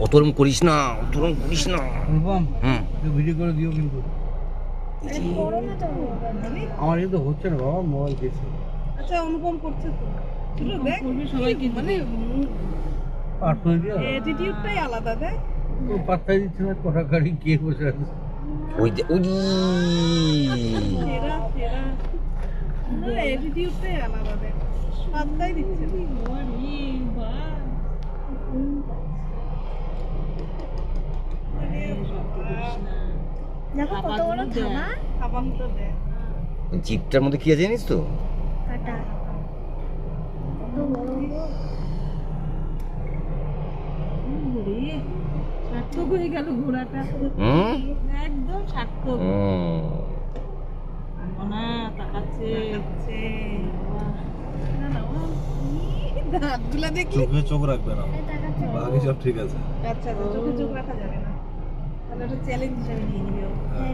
অতরম করিস না, অতরম করিস না। অনুপম হুম, ভিডিও করে দিও কিন্তু। আমার কিন্তু হচ্ছে না বাবা, মোবাইল দিয়েছে। আচ্ছা অনুপম করছে তো ছোট দেখ সবাইকে মানে পার করে দিও। অ্যাটিটিউডটাই আলাদা দেখ ও পাত্তাই দিচ্ছে না, কটা গাড়ি কে বসে আছে। ওই ওই সেরা সেরা না অ্যাটিটিউডটাই আলাদা দেখ পাত্তাই দিচ্ছে দেখো কত বড় থামা খাবার তো দেখ জিপটার মধ্যে কি আছে জানিস তো? কাটা কত বড় সার্থক হয়ে গেল ঘোড়াটা হুম একদম সার্থক হুম। না তাকাচ্ছে না না ও দাঁতগুলা দেখি চোখে চোখ রাখবে না, টাকা বাকি সব ঠিক আছে। আচ্ছা চোখে চোখ রাখা যাবে না তাহলে ওটা চ্যালেঞ্জ হিসাবে নিয়ে নিবে ও চাই